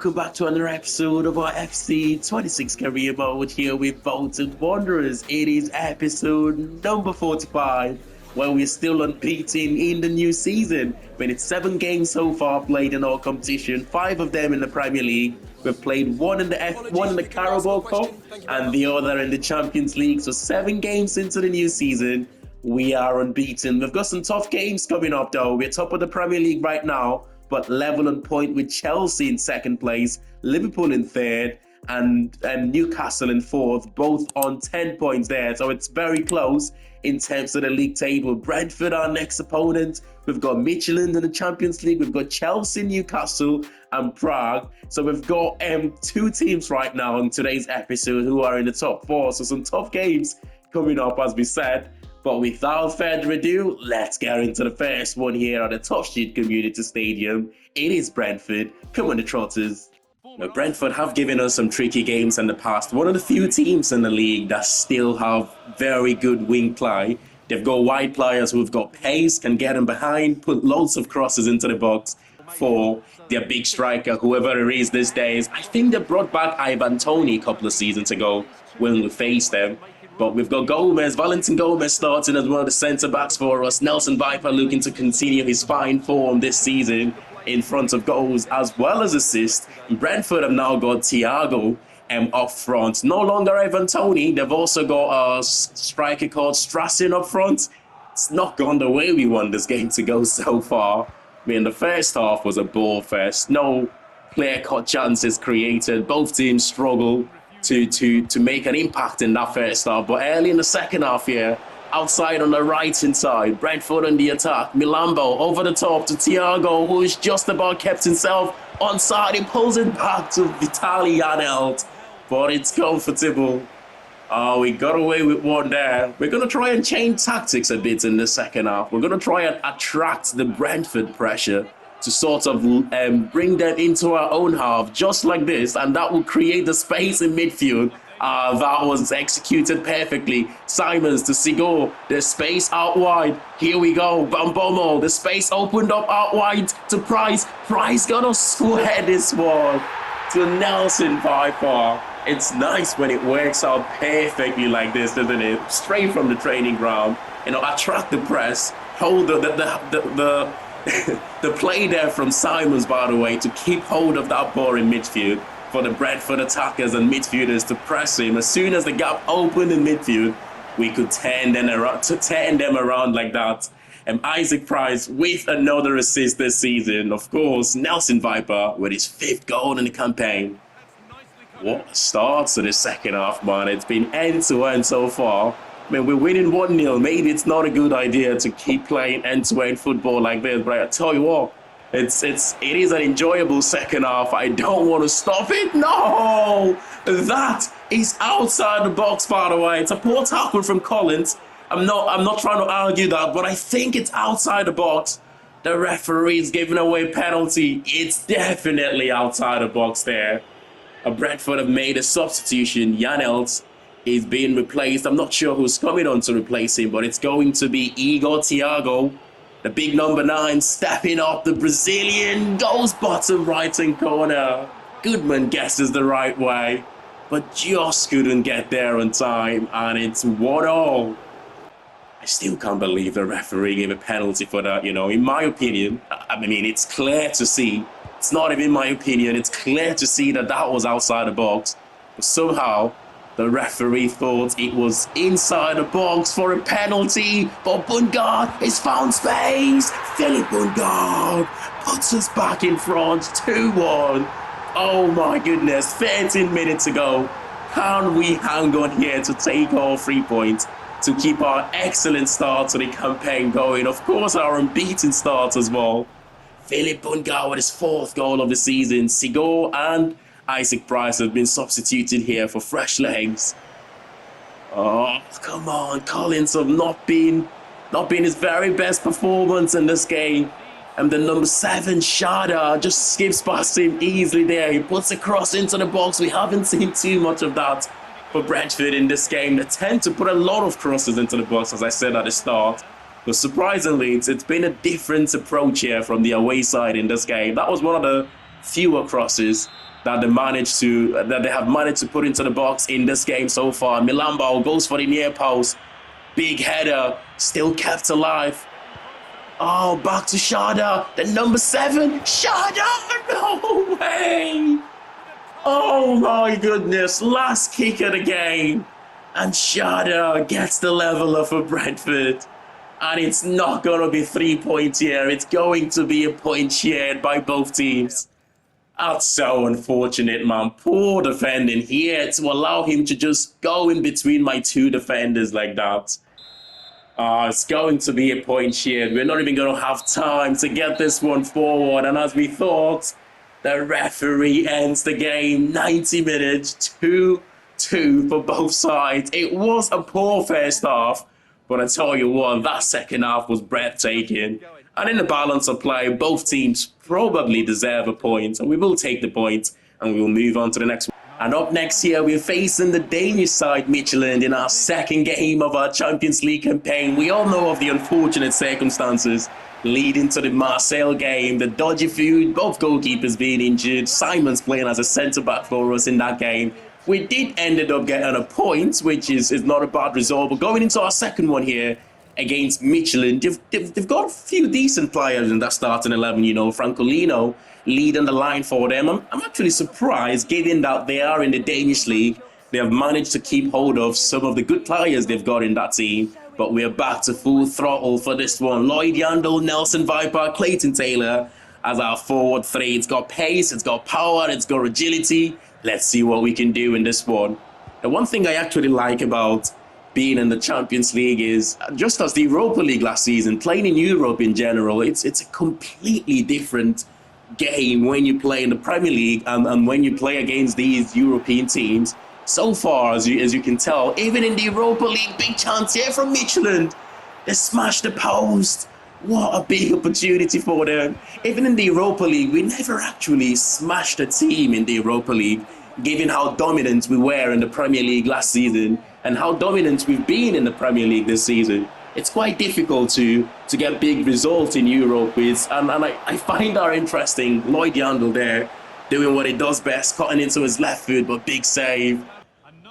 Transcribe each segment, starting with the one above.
welcome back to another episode of our FC 26 career mode here with Bolton Wanderers. It is episode number 45, where we're still unbeaten in the new season. But it's 7 games so far played in our competition, 5 of them in the Premier League. We've played one in the F1 in the Carabao Cup and the other in the Champions League. So 7 games into the new season, we are unbeaten. We've got some tough games coming up though. We're top of the Premier League right now, but level on point with Chelsea in second place, Liverpool in third, and Newcastle in fourth, both on 10 points there. So it's very close in terms of the league table. Brentford, our next opponent. We've got Michelin in the Champions League. We've got Chelsea, Newcastle, and Prague. So we've got 2 teams right now in today's episode who are in the top 4. So some tough games coming up, as we said. But without further ado, let's get into the first one here at the Toughsheet Community Stadium. It is Brentford. Come on, the Trotters. Now, Brentford have given us some tricky games in the past. One of the few teams in the league that still have very good wing play. They've got wide players who've got pace, can get them behind, put loads of crosses into the box for their big striker, whoever it is these days. I think they brought back Ivan Toney a couple of seasons ago when we faced them. But we've got Gomez, Valentin Gomez starting as one of the centre-backs for us. Nelson Viper looking to continue his fine form this season in front of goals as well as assists. Brentford have now got Thiago up front. No longer Ivan Toney. They've also got a striker called Strassen up front. It's not gone the way we want this game to go so far. I mean, the first half was a ball fest. No clear-cut chances created. Both teams struggle to make an impact in that first half. But early in the second half here, outside on the right-hand side, Brentford on the attack. Milambo over the top to Thiago, who's just about kept himself onside. He pulls it back to Vitaly Janelt, but it's comfortable. Oh, we got away with one there. We're going to try and change tactics a bit in the second half. We're going to try and attract the Brentford pressure to sort of bring them into our own half, just like this, and that will create the space in midfield. That was executed perfectly. Simons to Sigo, there's space out wide. Here we go, Bambomo, the space opened up out wide to Price. Price gonna square this one to Nelson Viper. It's nice when it works out perfectly like this, doesn't it? Straight from the training ground, attract the press, hold the play there from Simons, by the way, to keep hold of that ball in midfield for the Brentford attackers and midfielders to press him. As soon as the gap opened in midfield, we could turn them around like that. And Isaac Price with another assist this season. Of course, Nelson Viper with his 5th goal in the campaign. What a start to the second half, man. It's been end-to-end so far. I mean, we're winning 1-0. Maybe it's not a good idea to keep playing end-to-end football like this, but I tell you what, it is an enjoyable second half. I don't want to stop it. No! That is outside the box, by the way. It's a poor tackle from Collins. I'm not trying to argue that, but I think it's outside the box. The referee's giving away penalty. It's definitely outside the box there. Brentford have made a substitution. Janelt is being replaced. I'm not sure who's coming on to replace him, but it's going to be Igor Thiago, the big number 9, stepping up. The Brazilian goes bottom right-hand corner. Goodman guesses the right way, but just couldn't get there on time, and it's 1-0. I still can't believe the referee gave a penalty for that, In my opinion, I mean, it's clear to see. It's not even my opinion. It's clear to see that was outside the box, but somehow the referee thought it was inside the box for a penalty, but Bungard has found space. Philip Bungard puts us back in front, 2-1. Oh my goodness, 13 minutes ago. Can we hang on here to take all 3 points to keep our excellent start to the campaign going? Of course, our unbeaten start as well. Philip Bungard with his 4th goal of the season. Sigo and Isaac Price have been substituted here for fresh legs. Oh, come on. Collins have not been his very best performance in this game. And the number 7, Shada, just skips past him easily there. He puts a cross into the box. We haven't seen too much of that for Brentford in this game. They tend to put a lot of crosses into the box, as I said at the start. But surprisingly, it's been a different approach here from the away side in this game. That was one of the fewer crosses that they have managed to put into the box in this game so far. Milambao goes for the near post. Big header, still kept alive. Oh, back to Shada, the number 7. Shada, no way! Oh my goodness, last kick of the game. And Shada gets the leveler for Brentford. And it's not going to be 3 points here. It's going to be a point shared by both teams. That's so unfortunate, man. Poor defending here to allow him to just go in between my 2 defenders like that. It's going to be a point shared. We're not even going to have time to get this one forward. And as we thought, the referee ends the game. 90 minutes, 2-2 for both sides. It was a poor first half, but I tell you what, that second half was breathtaking. And in the balance of play, both teams probably deserve a point. And we will take the point and we will move on to the next one. And up next here, we're facing the Danish side, Midtjylland, in our second game of our Champions League campaign. We all know of the unfortunate circumstances leading to the Marseille game, the dodgy food, both goalkeepers being injured, Simon's playing as a centre-back for us in that game. We did ended up getting a point, which is not a bad result. But going into our second one here against Midtjylland, they've got a few decent players in that starting 11, you know, Francolino leading the line for them. I'm actually surprised, given that they are in the Danish league. They have managed to keep hold of some of the good players they've got in that team. But we're back to full throttle for this one. Lloyd Yandel, Nelson Viper, Clayton Taylor as our forward 3. It's got pace, it's got power, it's got agility. Let's see what we can do in this one. The one thing I actually like about being in the Champions League is, just as the Europa League last season, playing in Europe in general, it's a completely different game when you play in the Premier League and when you play against these European teams. So far, as you can tell, even in the Europa League, big chance here from Midtjylland. They smashed the post. What a big opportunity for them. Even in the Europa League, we never actually smashed a team in the Europa League, given how dominant we were in the Premier League last season and how dominant we've been in the Premier League this season. It's quite difficult to get big results in Europe with, and I find that interesting. Lloyd Yandel there doing what he does best, cutting into his left foot, but big save.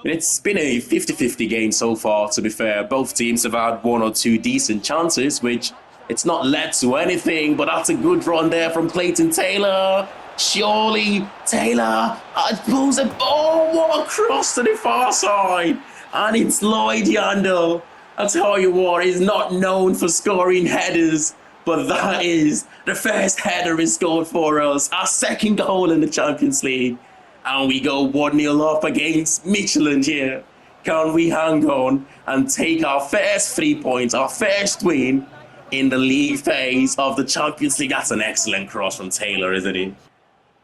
It's been a 50-50 game so far, to be fair. Both teams have had 1 or 2 decent chances, which it's not led to anything, but that's a good run there from Clayton Taylor. Surely Taylor pulls a ball, what a cross to the far side. And it's Lloyd Yandel. I'll tell you what, he's not known for scoring headers, but that is the first header he scored for us. Our second goal in the Champions League. And we go 1-0 up against Midtjylland here. Can we hang on and take our first 3 points, our first win in the league phase of the Champions League? That's an excellent cross from Taylor, isn't it?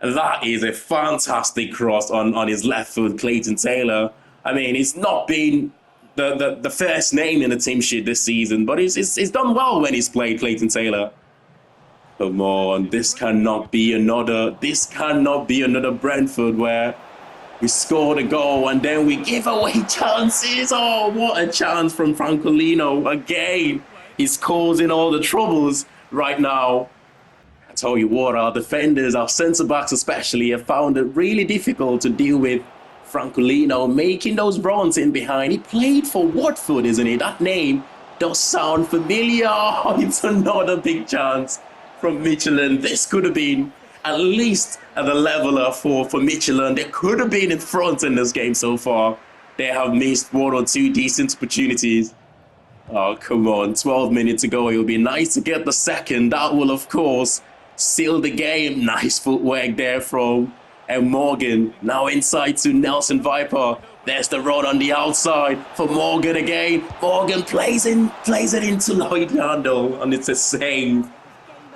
That is a fantastic cross on his left foot, Clayton Taylor. I mean, he's not been the first name in the team sheet this season, but he's done well when he's played, Clayton Taylor. Come on, this cannot be another Brentford where we score the goal and then we give away chances. Oh, what a chance from Francolino again. He's causing all the troubles right now. I tell you what, our defenders, our centre-backs especially, have found it really difficult to deal with Francolino making those runs in behind. He played for Watford, isn't he? That name does sound familiar. Oh, it's another big chance from Midtjylland. This could have been at least at the leveler for Midtjylland. They could have been in front in this game so far. They have missed 1 or 2 decent opportunities. Oh, come on. 12 minutes to go. It would be nice to get the second. That will, of course, seal the game. Nice footwork there from Morgan. Now inside to Nelson Viper. There's the run on the outside for Morgan again. Morgan plays it into Lloyd Yandel, and it's a save.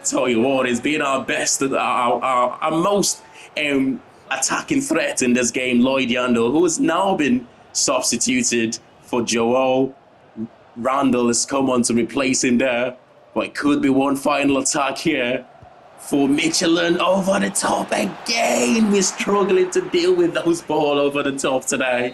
Tell you what, it's been our best, our most attacking threat in this game, Lloyd Yandel, who has now been substituted for Joel. Randall has come on to replace him there, but it could be one final attack here for Midtjylland over the top again. We're struggling to deal with those balls over the top today,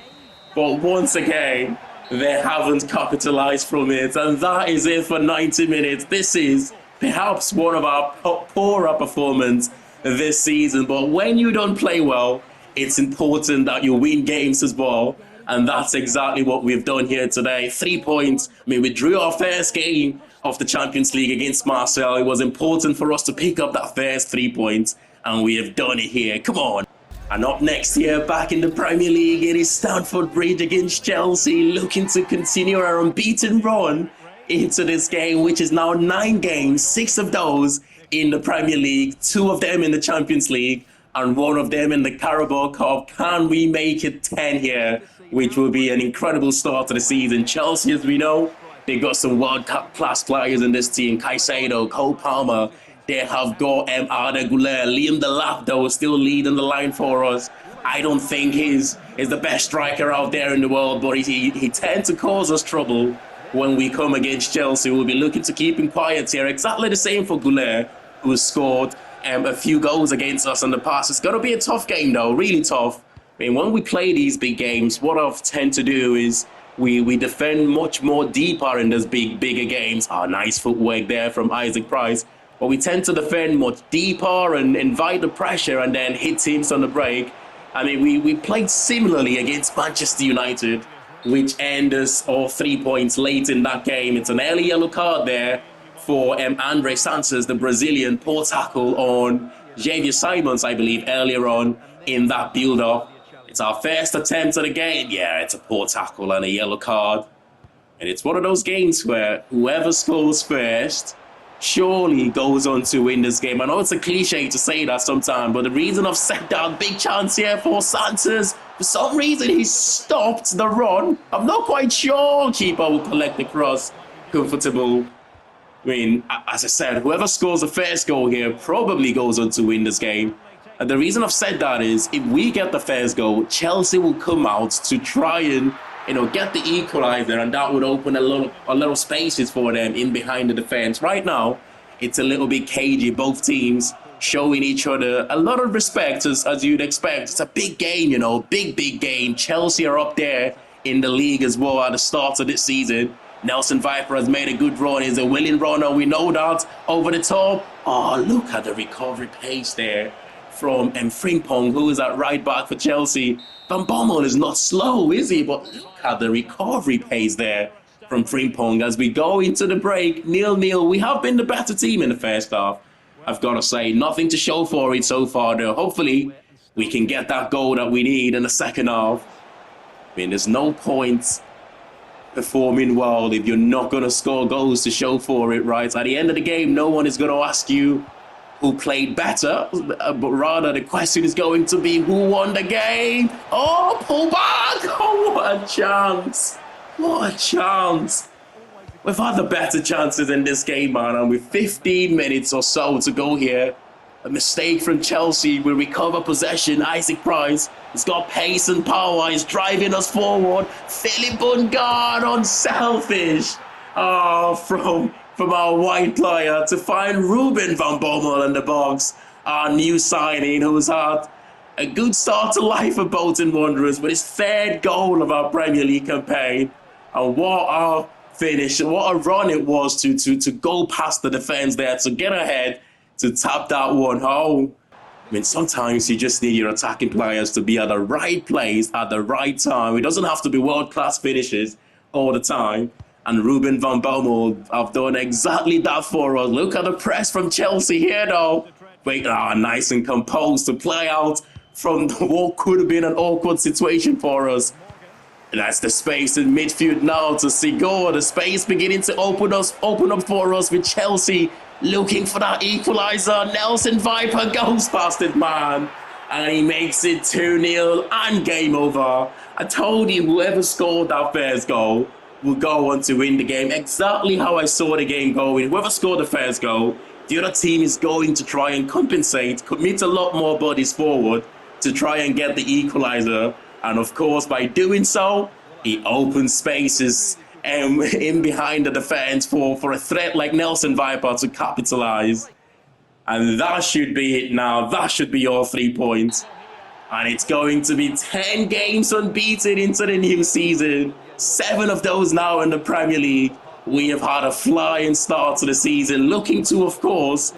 but once again, they haven't capitalized from it, and that is it for 90 minutes. This is perhaps one of our poorer performances this season, but when you don't play well, it's important that you win games as well. And that's exactly what we've done here today. 3 points. I mean, we drew our first game of the Champions League against Marseille. It was important for us to pick up that first 3 points, and we have done it here. Come on. And up next here, back in the Premier League, it is Stamford Bridge against Chelsea, looking to continue our unbeaten run into this game, which is now 9 games, 6 of those in the Premier League, 2 of them in the Champions League, and 1 of them in the Carabao Cup. Can we make it 10 here, which will be an incredible start to the season? Chelsea, as we know, they've got some world-class players in this team. Caicedo, Cole Palmer. They have got Arda Güler. Liam Delap, though, still leading the line for us. I don't think he's the best striker out there in the world, but he tends to cause us trouble when we come against Chelsea. We'll be looking to keep him quiet here. Exactly the same for Güler, who has scored a few goals against us in the past. It's going to be a tough game, though, really tough. I mean, when we play these big games, what I tend to do is we defend much more deeper in those bigger games. Nice footwork there from Isaac Price. But we tend to defend much deeper and invite the pressure and then hit teams on the break. I mean, we played similarly against Manchester United, which ended us all 3 points late in that game. It's an early yellow card there for Andre Santos, the Brazilian. Poor tackle on Javier Simons, I believe, earlier on in that build-up. It's our first attempt at the game. Yeah, it's a poor tackle and a yellow card. And it's one of those games where whoever scores first surely goes on to win this game. I know it's a cliche to say that sometimes, but the reason I've set down big chance here for Santos, for some reason he stopped the run. I'm not quite sure keeper will collect the cross comfortable. I mean, as I said, whoever scores the first goal here probably goes on to win this game. And the reason I've said that is if we get the first goal, Chelsea will come out to try and get the equalizer, and that would open a little spaces for them in behind the defense. Right now, it's a little bit cagey. Both teams showing each other a lot of respect, as you'd expect. It's a big game, big game. Chelsea are up there in the league as well at the start of this season. Nelson Viper has made a good run. He's a willing runner. We know that. Over the top. Oh, look at the recovery pace there from Frimpong, who is at right back for Chelsea. Van Bommel is not slow, is he? But look at the recovery pace there from Frimpong as we go into the break. 0-0. We have been the better team in the first half. I've got to say, nothing to show for it so far, though. Hopefully, we can get that goal that we need in the second half. I mean, there's no point performing well if you're not going to score goals to show for it, right? At the end of the game, no one is going to ask you who played better, but rather the question is going to be who won the game. Oh, pull back! Oh, what a chance! What a chance! We've had the better chances in this game, man, and with 15 minutes or so to go here, a mistake from Chelsea will recover possession. Isaac Price has got pace and power. He's driving us forward. Philip Bungard unselfish. Oh, from our white player to find Ruben Van Bommel in the box. Our new signing who's had a good start to life for Bolton Wanderers with his 3rd goal of our Premier League campaign. And what a finish, what a run it was to go past the defence there, to get ahead, to tap that one home. I mean, sometimes you just need your attacking players to be at the right place at the right time. It doesn't have to be world-class finishes all the time. And Ruben Van Bommel have done exactly that for us. Look at the press from Chelsea here, though. Wait, nice and composed to play out from what could have been an awkward situation for us. And that's the space in midfield now to Sigor. The space beginning to open up for us with Chelsea looking for that equaliser. Nelson Viper goes past it, man. And he makes it 2-0 and game over. I told you whoever scored that first goal will go on to win the game. Exactly how I saw the game going. Whoever scored the first goal, the other team is going to try and compensate, commit a lot more bodies forward to try and get the equaliser. And of course, by doing so, he opens spaces in behind the defense for a threat like Nelson Viper to capitalize. And that should be it now. That should be all 3 points. And it's going to be 10 games unbeaten into the new season. 7 of those now in the Premier League. We have had a flying start to the season, looking to, of course,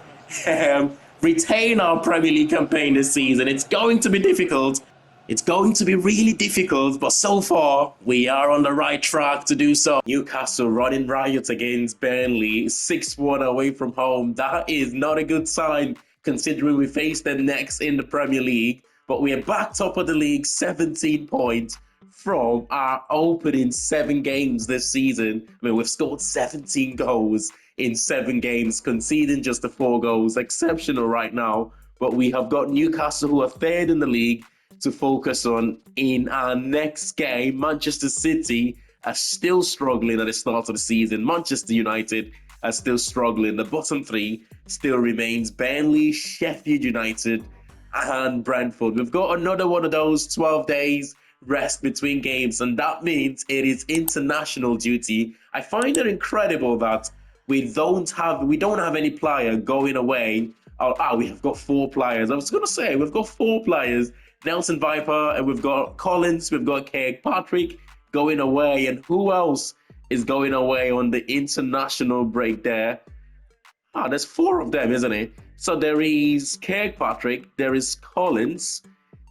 retain our Premier League campaign this season. It's going to be difficult, It's going to be really difficult, but so far, we are on the right track to do so. Newcastle running riot against Burnley, 6-1 away from home. That is not a good sign, considering we face them next in the Premier League. But we are back top of the league, 17 points from our opening 7 games this season. I mean, we've scored 17 goals in 7 games, conceding just the 4 goals. Exceptional right now. But we have got Newcastle, who are third in the league, to focus on in our next game. Manchester City are still struggling at the start of the season. Manchester United are still struggling. The bottom 3 still remains Burnley, Sheffield United, and Brentford. We've got another one of those 12 days rest between games, and that means it is international duty. I find it incredible that we don't have any player going away. We have got 4 players. I was going to say, we've got 4 players. Nelson Viper, and we've got Collins, we've got Kirkpatrick going away, and who else is going away on the international break there? There's 4 of them, isn't it? So there is Kirkpatrick, there is Collins,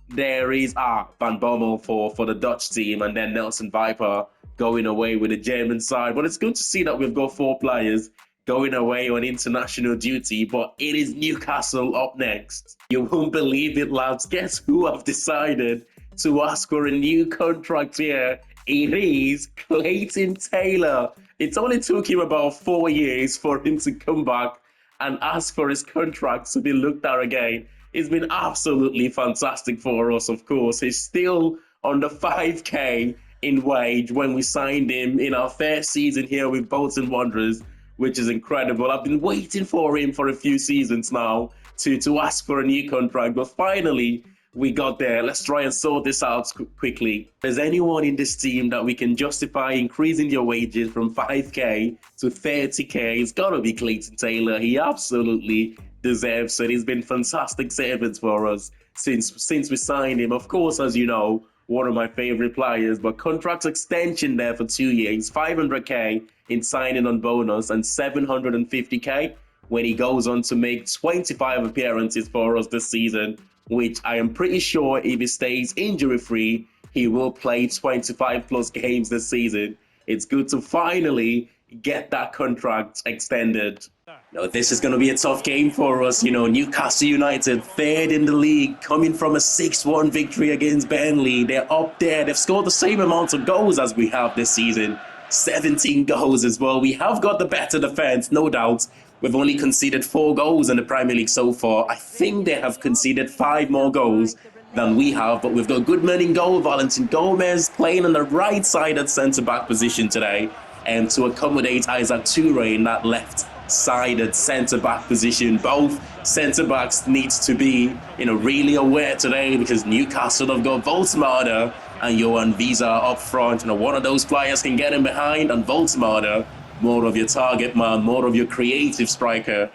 there is Van Bommel for the Dutch team, and then Nelson Viper going away with the German side. But it's good to see that we've got 4 players going away on international duty, but it is Newcastle up next. You won't believe it, lads. Guess who I've decided to ask for a new contract here? It is Clayton Taylor. It only took him about 4 years for him to come back and ask for his contract to be looked at again. It's been absolutely fantastic for us, of course. He's still on the 5k in wage when we signed him in our first season here with Bolton Wanderers, which is incredible. I've been waiting for him for a few seasons now to ask for a new contract, but finally we got there. Let's try and sort this out quickly. If there's anyone in this team that we can justify increasing their wages from 5k to 30k, it's got to be Clayton Taylor. He absolutely deserves it. He's been fantastic servants for us since we signed him. Of course, as you know, one of my favorite players, but contract extension there for 2 years, 500k in signing on bonus and 750k when he goes on to make 25 appearances for us this season, which I am pretty sure if he stays injury-free, he will play 25 plus games this season. It's good to finally get that contract extended. Now, this is going to be a tough game for us. You know, Newcastle United, third in the league, coming from a 6-1 victory against Burnley. They're up there. They've scored the same amount of goals as we have this season. 17 goals as well. We have got the better defense, no doubt. We've only conceded 4 goals in the Premier League so far. I think they have conceded 5 more goals than we have, but we've got Goodman in goal, Valentin Gomez playing on the right side at centre-back position today, and to accommodate Isaac Toure in that left-sided centre-back position. Both centre-backs needs to be, really aware today, because Newcastle have got Voltemade and Johan Visa up front. One of those players can get in behind, and Voltemade, more of your target man, more of your creative striker,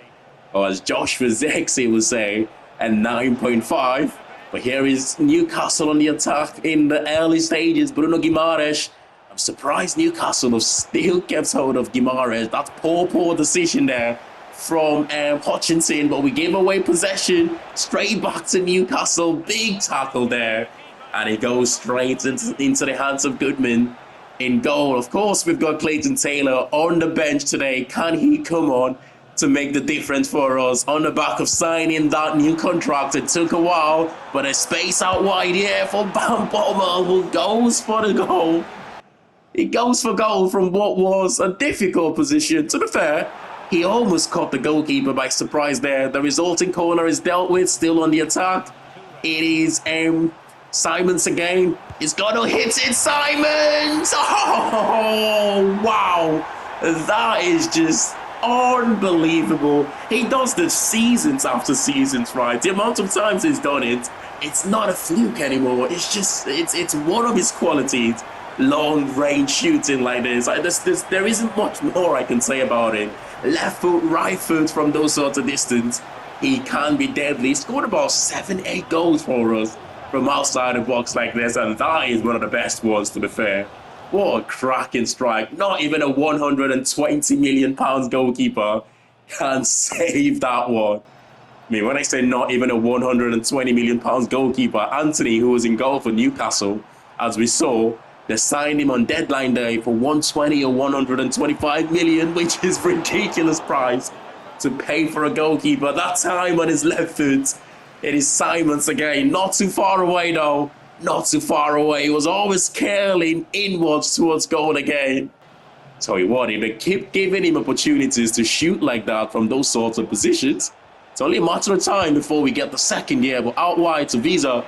or as Josh Vazexi would say, at 9.5. But here is Newcastle on the attack in the early stages. Bruno Guimaraes. I'm surprised Newcastle have still kept hold of Guimaraes. That's poor decision there from Hutchinson, but we gave away possession straight back to Newcastle. Big tackle there, and it goes straight into the hands of Goodman. In goal, of course, we've got Clayton Taylor on the bench today. Can he come on to make the difference for us on the back of signing that new contract? It took a while, but a space out wide here for Van Bommel, who goes for the goal. He goes for goal from what was a difficult position. To be fair, he almost caught the goalkeeper by surprise there. The resulting corner is dealt with, still on the attack. It is Simons again. He's got to hit it, Simons! Oh, wow. That is just unbelievable. He does this seasons after seasons, right? The amount of times he's done it, it's not a fluke anymore. It's just, it's one of his qualities. Long-range shooting like this. There isn't much more I can say about it. Left foot, right foot from those sorts of distance. He can be deadly. He scored about 7-8 goals for us from outside the box like this, and that is one of the best ones, to be fair. What a cracking strike. Not even a £120 million goalkeeper can save that one. I mean, when I say not even a £120 million goalkeeper, Anthony, who was in goal for Newcastle, as we saw, they signed him on deadline day for 120 or 125 million, which is ridiculous price to pay for a goalkeeper. That time on his left foot, it is Simons again. Not too far away though. Not too far away. He was always curling inwards towards goal again. Tell you what, if they keep giving him opportunities to shoot like that from those sorts of positions, it's only a matter of time before we get the second year. But out wide to Visa.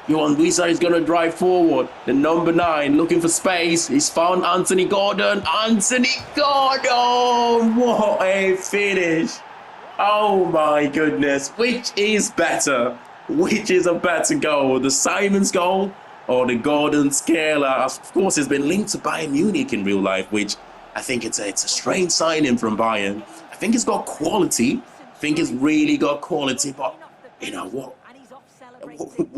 Johan Visa is going to drive forward. The number 9 looking for space. He's found Anthony Gordon. Anthony Gordon! What a finish. Oh my goodness. Which is better? Which is a better goal? The Simons goal or the Gordon scaler? Of course, it's been linked to Bayern Munich in real life, which I think it's a strange signing from Bayern. I think it's got quality. I think it's really got quality, but you know what?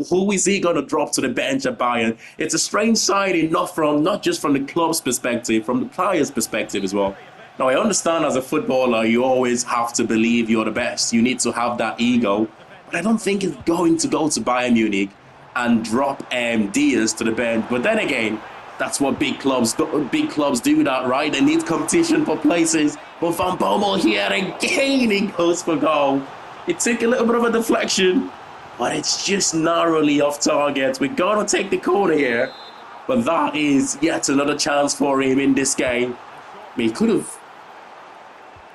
Who is he going to drop to the bench at Bayern? It's a strange signing, not just from the club's perspective, from the player's perspective as well. Now, I understand as a footballer, you always have to believe you're the best. You need to have that ego. But I don't think it's going to go to Bayern Munich and drop Diaz to the bench. But then again, that's what big clubs do that, right? They need competition for places. But Van Bommel here again, he goes for goal. It took a little bit of a deflection, but it's just narrowly off target. We're going to take the corner here, but that is yet another chance for him in this game. I mean, he could have...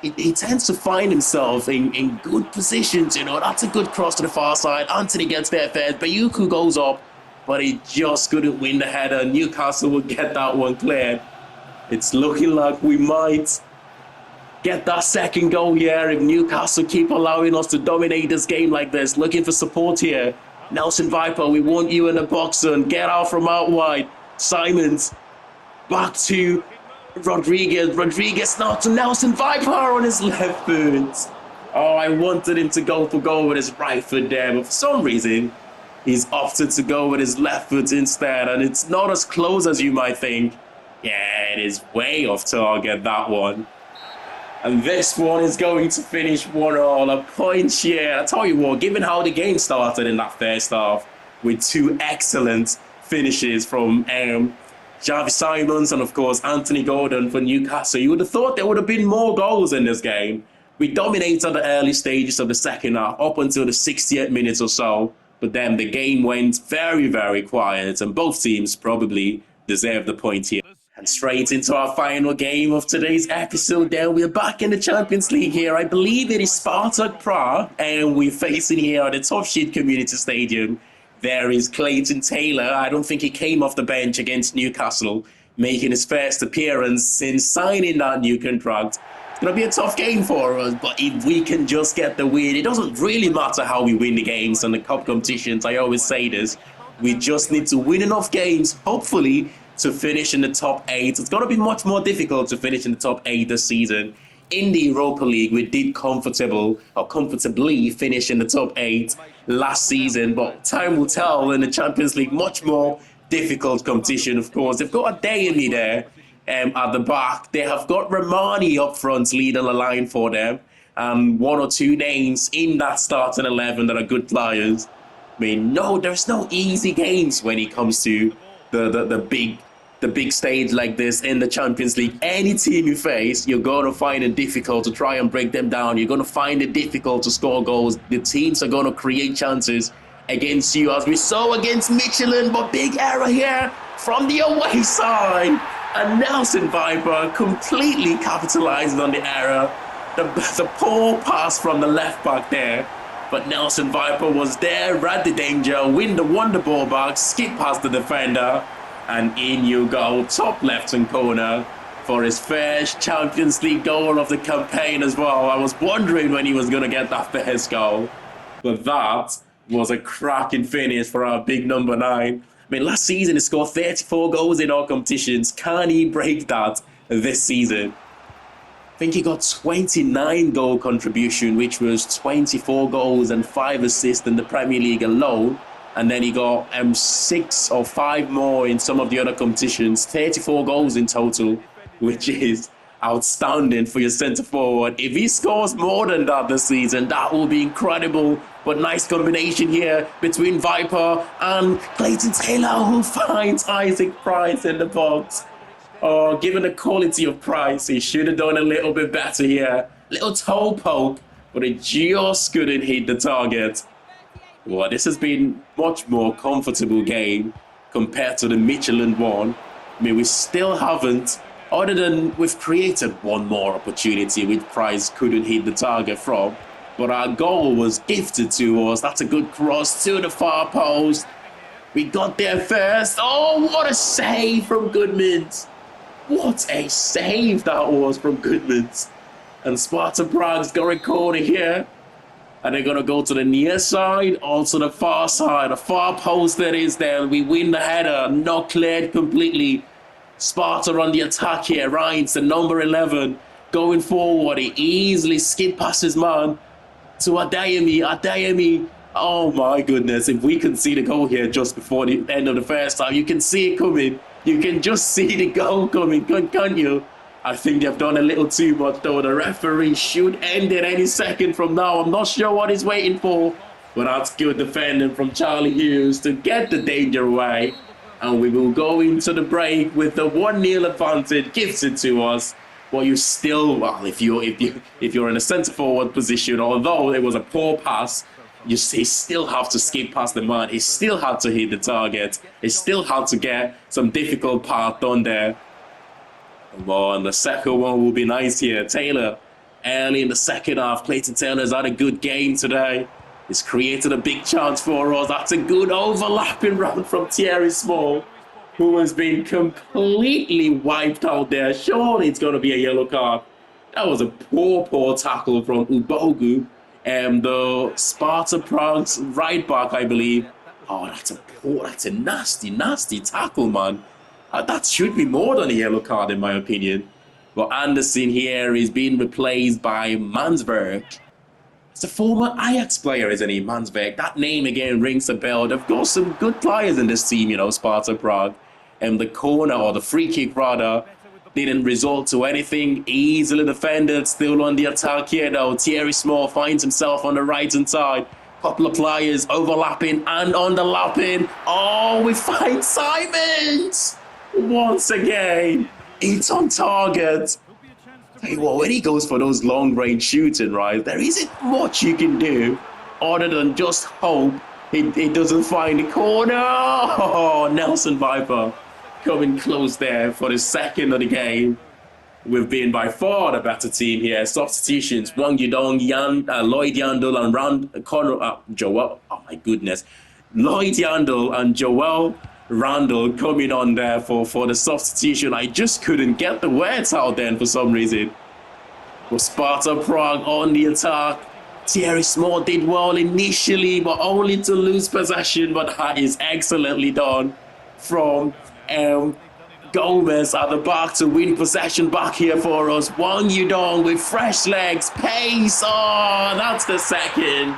He tends to find himself in good positions, you know. That's a good cross to the far side. Anthony gets there first. Bayuku goes up, but he just couldn't win the header. Newcastle will get that one cleared. It's looking like we might get that second goal here if Newcastle keep allowing us to dominate this game like this. Looking for support here. Nelson Viper, we want you in the box, son. Get out from out wide. Simons back to Rodriguez. Rodriguez now to Nelson Viper on his left foot. Oh, I wanted him to go for goal with his right foot there, but for some reason, he's opted to go with his left foot instead, and it's not as close as you might think. Yeah, it is way off target, that one. And this one is going to finish 1-1, a point here. I tell you what, given how the game started in that first half, with 2 excellent finishes from Xavi Simons and, of course, Anthony Gordon for Newcastle, you would have thought there would have been more goals in this game. We dominated the early stages of the second half up until the 68th minute or so, but then the game went very, very quiet, and both teams probably deserved the point here. And straight into our final game of today's episode there, we're back in the Champions League here. I believe it is Spartak Prague, and we're facing here at the Toughsheet Community Stadium. There is Clayton Taylor. I don't think he came off the bench against Newcastle, making his first appearance since signing that new contract. It's going to be a tough game for us, but if we can just get the win, it doesn't really matter how we win the games and the cup competitions. I always say this. We just need to win enough games, hopefully, to finish in the top 8. It's going to be much more difficult to finish in the top 8 this season. In the Europa League, we did comfortably finish in the top 8 last season, but time will tell. In the Champions League, much more difficult competition, of course. They've got a Adeyemi there at the back. They have got Romani up front leading the line for them. 1 or 2 names in that starting 11 that are good players. I mean, no, there's no easy games when it comes to the big stage like this in the Champions League. Any team you face, you're going to find it difficult to try and break them down. You're going to find it difficult to score goals. The teams are going to create chances against you, as we saw against Michelin, but big error here from the away side. And Nelson Viper completely capitalizing on the error. The poor pass from the left back there. But Nelson Viper was there, read the danger, win the wonder ball back, skip past the defender. And in you go, top left-hand corner for his first Champions League goal of the campaign as well. I was wondering when he was going to get that first goal. But that was a cracking finish for our big number 9. I mean, last season he scored 34 goals in all competitions. Can he break that this season? I think he got 29 goal contribution, which was 24 goals and 5 assists in the Premier League alone. And then he got 6 or 5 more in some of the other competitions. 34 goals in total, which is outstanding for your centre forward. If he scores more than that this season, that will be incredible. But nice combination here between Viper and Clayton Taylor, who finds Isaac Price in the box. Oh, given the quality of Price, he should have done a little bit better here. Little toe poke, but it just couldn't hit the target. Well, this has been much more comfortable game compared to the Michelin one. I mean, we still haven't, other than we've created one more opportunity which Price couldn't hit the target from. But our goal was gifted to us. That's a good cross to the far post. We got there first. Oh, what a save from Goodmans. What a save that was from Goodmans. And Sparta Prague's got a corner here. And they're going to go to the near side, also the far side. The far post that is there. We win the header. Not cleared completely. Sparta on the attack here. Ryan's the number 11. Going forward. He easily skipped past his man to Adeyemi. Adeyemi. Oh my goodness. If we can see the goal here just before the end of the first time, you can see it coming. You can just see the goal coming, can't you? I think they've done a little too much though. The referee should end it any second from now. I'm not sure what he's waiting for. But that's good defending from Charlie Hughes to get the danger away. And we will go into the break with the 1-0 advantage gifted to us. But you still, well, if you're in a centre forward position, although it was a poor pass, you still have to skip past the man. He still had to hit the target. He still had to get some difficult path done there. Well, and the second one will be nice here. Taylor, early in the second half. Clayton Taylor's had a good game today. He's created a big chance for us. That's a good overlapping run from Thierry Small, who has been completely wiped out there. Surely it's going to be a yellow card. That was a poor tackle from Ubogu. And the Sparta Prague's right back, I believe. Oh, that's a nasty tackle, man. That should be more than a yellow card, in my opinion. But Anderson here is being replaced by Mansberg. It's a former Ajax player, isn't he, Mansberg? That name again rings a bell. They've got some good players in this team, you know, Sparta Prague. And the corner, or the free kick rather, didn't result to anything. Easily defended, still on the attack here though. Thierry Small finds himself on the right-hand side. Couple of players overlapping and underlapping. Oh, we find Simons! Once again, it's on target. Tell you what, when he goes for those long-range shooting, right, there isn't much you can do other than just hope he doesn't find the corner. Oh, Nelson Viper coming close there for the second of the game. We've been by far the better team here. Substitutions: Wang Yudong, Lloyd Yandel, and Joel. Oh my goodness, Lloyd Yandel and Joel Randall coming on there for the substitution. I just couldn't get the words out then for some reason. For Sparta Prague on the attack. Thierry Small did well initially, but only to lose possession. But that is excellently done from Gomez at the back to win possession back here for us. Wang Yudong with fresh legs, pace. Oh, that's the second.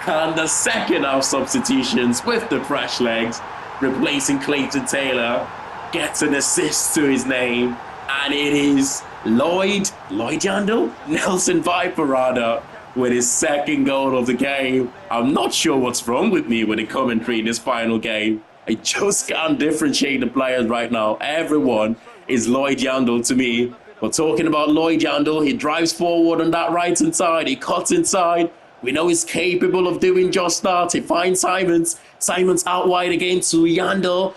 And the second half substitutions with the fresh legs, replacing Clayton Taylor, gets an assist to his name, and it is Lloyd Yandel? Nelson Viper rather, with his second goal of the game. I'm not sure what's wrong with me with the commentary in this final game. I just can't differentiate the players right now. Everyone is Lloyd Yandel to me. But talking about Lloyd Yandel, he drives forward on that right-hand side. He cuts inside. We know he's capable of doing just that. He finds Simons. Simons out wide again to Yandel.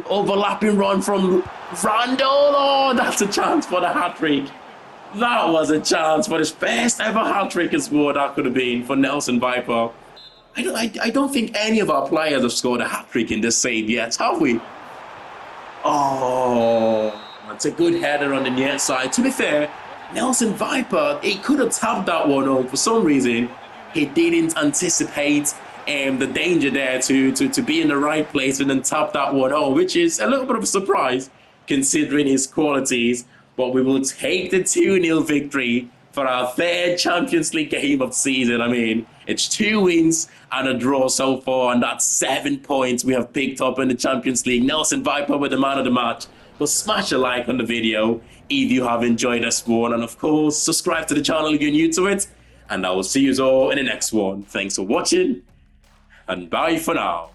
Overlapping run from Randall. Oh, that's a chance for the hat-trick. That was a chance for his first ever hat-trick as well. That could have been for Nelson Viper. I don't think any of our players have scored a hat-trick in this save yet, have we? Oh, it's a good header on the near side. To be fair, Nelson Viper, he could have tapped that one home. For some reason, he didn't anticipate the danger there to be in the right place and then tap that one home, which is a little bit of a surprise considering his qualities. But we will take the 2-0 victory for our third Champions League game of the season. I mean, it's 2 wins and a draw so far, and that's 7 points we have picked up in the Champions League. Nelson Viper with the man of the match. But smash a like on the video if you have enjoyed this one. And of course, subscribe to the channel if you're new to it. And I will see you all in the next one. Thanks for watching. And bye for now.